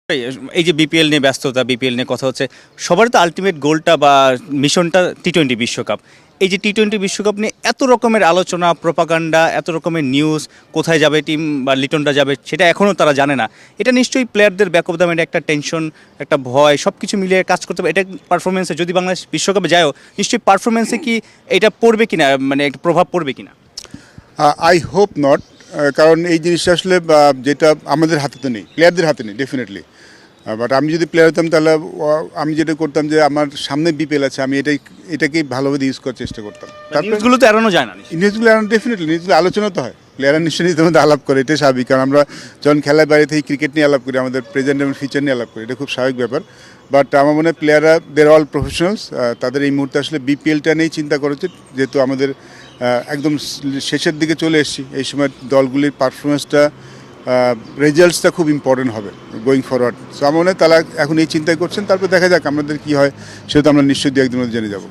এই যে বিপিএল নিয়ে ব্যস্ততা, বিপিএল নিয়ে কথা হচ্ছে, সবারই তো আলটিমেট গোলটা বা মিশনটা টি-20 বিশ্বকাপ। এই যে টি-20 বিশ্বকাপ নিয়ে এত রকমের আলোচনা, প্রপাগান্ডা, এত রকমের নিউজ, কোথায় যাবে টিম বা লিটনটা যাবে সেটা এখনও তারা জানে না। এটা নিশ্চয়ই প্লেয়ারদের ব্যাক অফ দ্য মাইন্ডে একটা টেনশন, একটা ভয়, সব কিছু মিলিয়ে কাজ করতে হবে। এটা পারফরমেন্সে যদি বাংলাদেশ বিশ্বকাপে যায়ও, নিশ্চয়ই পারফরমেন্সে কি এটা পড়বে কিনা, মানে একটা প্রভাব পড়বে কিনা? আই হোপ নট, কারণ এই জিনিসটা আসলে যেটা আমাদের হাতে তো নেই, প্লেয়ারদের হাতে নেই ডেফিনেটলি। বাট আমি যদি প্লেয়ার হতাম তাহলে আমি যেটা করতাম যে আমার সামনে বিপিএল আছে, আমি এটাকেই ভালোভাবে ইউজ করার চেষ্টা করতাম। নিউজগুলো তো এড়ানো যায় না। নিউজগুলো এড়ানো ডেফিনেটলি, নিউজগুলো আলোচনা তো হয়, প্লেয়াররা নিশ্চয়ই নিজেদের মধ্যে আলাপ করে, এটাই স্বাভাবিক। কারণ আমরা যখন খেলার বাইরে থেকে ক্রিকেট নিয়ে আলাপ করি, আমাদের প্রেজেন্ট এবং ফিউচার নিয়ে আলাপ করি, এটা খুব স্বাভাবিক ব্যাপার। বাট আমার মনে হয় প্লেয়াররা দের অল প্রফেশনালস, তাদের এই মুহূর্তে আসলে বিপিএলটা নিয়েই চিন্তা করা উচিত, যেহেতু আমাদের একদম শেষের দিকে চলে এসেছি। এই সময় দলগুলির পারফরমেন্সটা, রেজাল্টসটা খুব ইম্পর্টেন্ট হবে গোয়িং ফরওয়ার্ড। সো আমার মনে হয় তারা এখন এই চিন্তাই করছেন, তারপর দেখা যাক আমাদের কি হয়, সেটা তো আমরা নিশ্চয়ই দু একদিনের মধ্যে জেনে যাবো।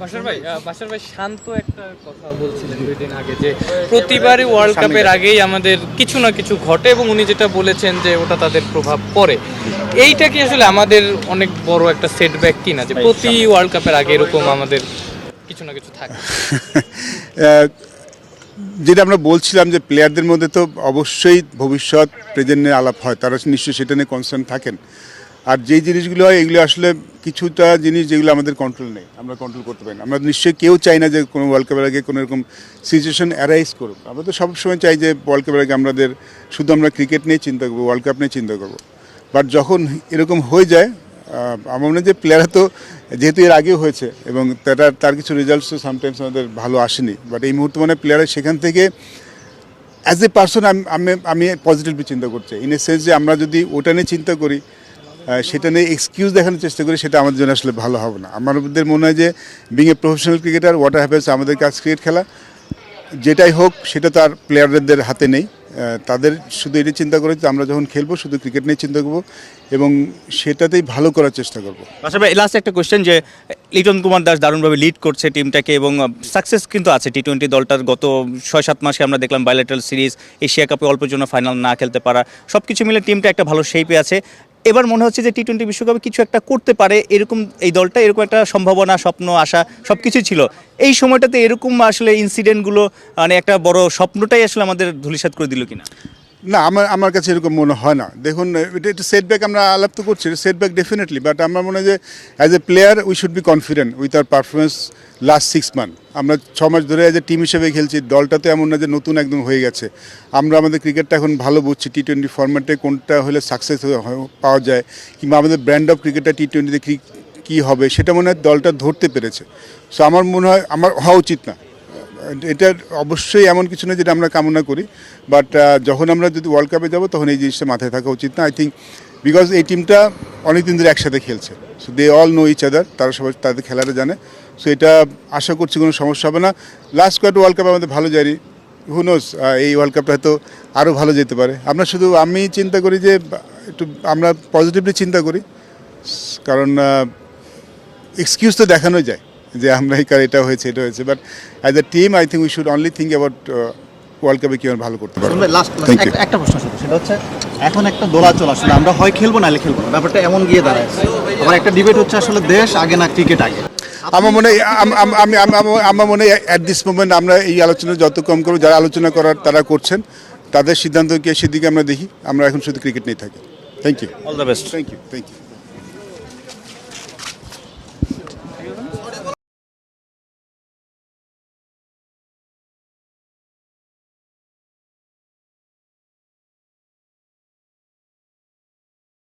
বাশার ভাই শান্ত একটা কথা বলছিলেন 2 দিন আগে যে প্রতিবারই ওয়ার্ল্ড কাপের আগেই আমাদের কিছু না কিছু ঘটে, এবং উনি যেটা বলেছেন যে ওটা তাদের প্রভাব পড়ে। এইটা কি আসলে আমাদের অনেক বড় একটা সেটব্যাক কিনা, যে প্রতি ওয়ার্ল্ড কাপের আগে এরকম আমাদের কিছু না কিছু থাকে? যেটা আমরা বলছিলাম যে প্লেয়ারদের মধ্যে তো অবশ্যই ভবিষ্যৎ প্রেজেন্ট নিয়ে আলাপ হয়, তারা নিশ্চয়ই সেটা নিয়ে কনসার্ন থাকেন। আর যেই জিনিসগুলো হয় এগুলো আসলে কিছুটা জিনিস যেগুলো আমাদের কন্ট্রোল নেই, আমরা কন্ট্রোল করতে পারি না। আমরা নিশ্চয়ই কেউ চাই না যে কোনো ওয়ার্ল্ড কাপের আগে কোনো এরকম সিচুয়েশন অ্যারাইজ করুক। আমরা তো সবসময় চাই যে ওয়ার্ল্ড কাপের আগে শুধু আমরা ক্রিকেট নিয়ে চিন্তা করবো, ওয়ার্ল্ড কাপ নিয়ে চিন্তা করবো। বাট যখন এরকম হয়ে যায়, আমার মনে হয় যে প্লেয়াররা তো যেহেতু এর আগেও হয়েছে এবং তার কিছু রেজাল্টস তো সামটাইমস আমাদের ভালো আসেনি। বাট এই মুহূর্তে মানে প্লেয়াররা সেখান থেকে অ্যাজ এ পার্সন আমি পজিটিভলি চিন্তা করছি, ইন এ সেন্স যে আমরা যদি ওটা নিয়ে চিন্তা করি, সেটা নিয়ে এক্সকিউজ দেখানোর চেষ্টা করি, সেটা আমাদের জন্য আসলে ভালো হবে না। আমাদের মনে হয় যে being a professional cricketer, what happens, আমাদের কাজ ক্রিকেট খেলা, যেটাই হোক সেটা তো আর প্লেয়ারদের হাতে নেই। তাদের শুধু এটাই চিন্তা করে যে আমরা যখন খেলবো শুধু ক্রিকেট নিয়ে চিন্তা করবো এবং সেটাতেই ভালো করার চেষ্টা করবো। আচ্ছা ভাই, লাস্ট একটা কোয়েশ্চেন, যে লিটন কুমার দাস দারুণভাবে লিড করছে টিমটাকে এবং সাকসেস কিন্তু আছে টি-20 দলটার। গত 6-7 মাসে আমরা দেখলাম বাইলেটারাল সিরিজ, এশিয়া কাপে অল্পের জন্য ফাইনাল না খেলতে পারা, সব কিছু মিলে টিমটা একটা ভালো শেপে আছে। এবার মনে হচ্ছে যে টি-20 বিশ্বকাপে কিছু একটা করতে পারে, এরকম এই দলটা এরকম একটা সম্ভাবনা, স্বপ্ন, আশা সব কিছুই ছিল। এই সময়টাতে এরকম আসলে ইনসিডেন্টগুলো, মানে একটা বড় স্বপ্নটাই আসলে আমাদের ধূলিসাৎ করে দিল কিনা? না, আমার কাছে এরকম মনে হয় না। দেখুন, এটা সেটব্যাক, আমরা আলাপ তো করছি, সেটব্যাক ডেফিনেটলি। বাট আমার মনে হয় যে as a player we should be confident with our performance last 6 month. আমরা 6 মাস ধরে অ্যাজ এ টিম হিসেবে খেলছি, দলটা তো এমন না যে নতুন একদম হয়ে গেছে। আমরা আমাদের ক্রিকেটটা এখন ভালো বুঝছি, টি-20 ফরম্যাটে কোনটা হলে সাকসেস পাওয়া যায়, কিংবা আমাদের ব্র্যান্ড অফ ক্রিকেটটা টি-20তে কী হবে, সেটা মনে হয় দলটা ধরতে পেরেছে। সো আমার মনে হয় আমার হওয়া উচিত না। এটা অবশ্যই এমন কিছু না যেটা আমরা কামনা করি, বাট যখন আমরা যদি ওয়ার্ল্ড কাপে যাবো তখন এই জিনিসটা মাথায় থাকা উচিত না। আই থিঙ্ক বিকজ এই টিমটা অনেক দিন ধরে একসাথে খেলছে, so they all know each other, তারা সবাই তাদের খেলাটা জানে। সো এটা আশা করছি কোনো সমস্যা হবে না। লাস্ট কয়েকটা ওয়ার্ল্ড কাপে আমাদের ভালো যায়নি, হু নোস এই ওয়ার্ল্ড কাপটা হয়তো আরও ভালো যেতে পারে। আমি চিন্তা করি যে একটু আমরা পজিটিভলি চিন্তা করি, কারণ এক্সকিউজ তো দেখানো যায় যে আমরা এটা হয়েছে এটা হয়েছে, but as a team I think we should only think about world কাপে কীভাবে ভালো করতে পারবো। একটা প্রশ্ন ছিল, সেটা হচ্ছে এখন একটা দোলাচল আসলে আমরা হয় খেলবো নাহলে খেলবো না, ব্যাপারটা এমন গিয়ে দাঁড়ায়। আবার একটা ডিবেট হচ্ছে আসলে দেশ আগে না ক্রিকেট আগে। আমার মনে হয় অ্যাট দিস মোমেন্ট আমরা এই আলোচনা যত কম করবো, যারা আলোচনা করার তারা করছেন, তাদের সিদ্ধান্তকে সেদিকে আমরা দেখি। আমরা এখন শুধু ক্রিকেট নিয়ে থাকি। Thank you, all the best. Thank you.